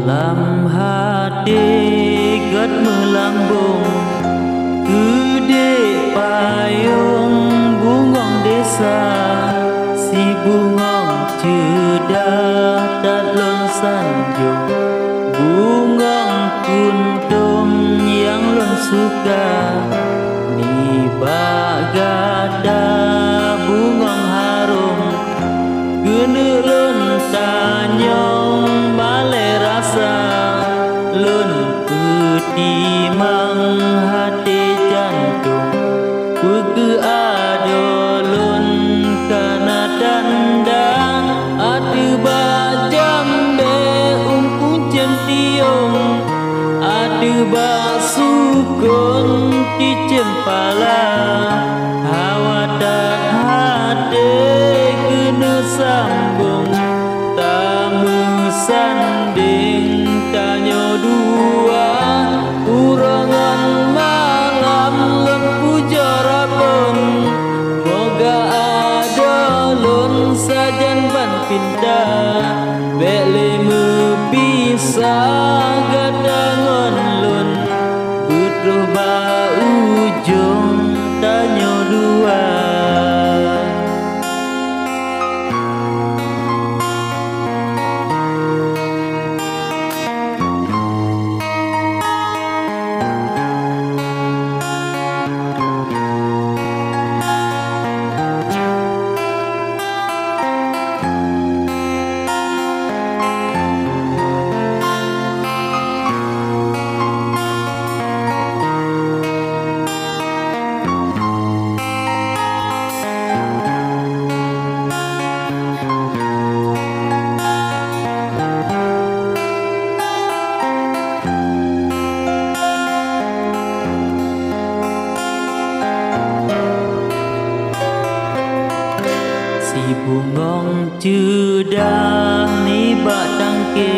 lam hati gat melambung gede payung bungong desa si bungong cedah dalon sanjung bungong kuntum yang lon suka ni bagada bungong harum genelun tanyong balai rasa lun petimang hati jantung pege adolun kana dandang adu bajam be umpun centiung adu basukun di cempala hawa dan hati kena sambung tamu sanding tanyo dua urangan malam lempu jarapun moga adolun sajan ban pindah bele bisa gadangon lun butuh ba ujung tanyo dua. Si bungong cedah ni bak tangke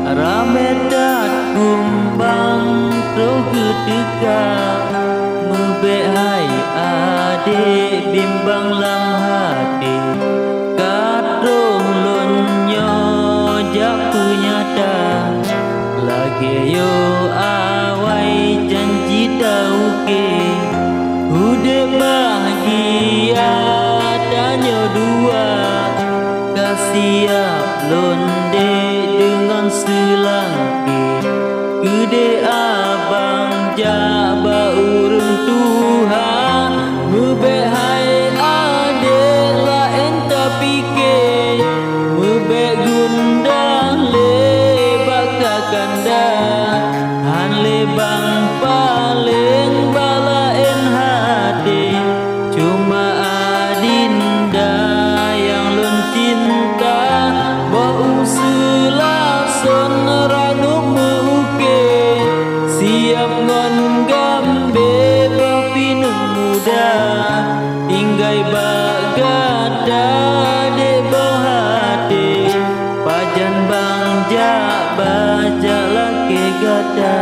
ramedat kumbang roge tega mebe hai adik bimbang lam hati katroh lonyo jak punyata lagi yo awai janji dauke ude bahagia tanyo dua kasiap londe dengan selangki gede abang jaba urung Tuhan mebe hai ade la enta pikir mebe gundah le bakakanda han le bang paling balaen hati cuma adinda yang lun cinta bau selason ranuk muke siap ngon gambe pinung muda tinggai bagada de bohate pajan bang jak baja laki gada.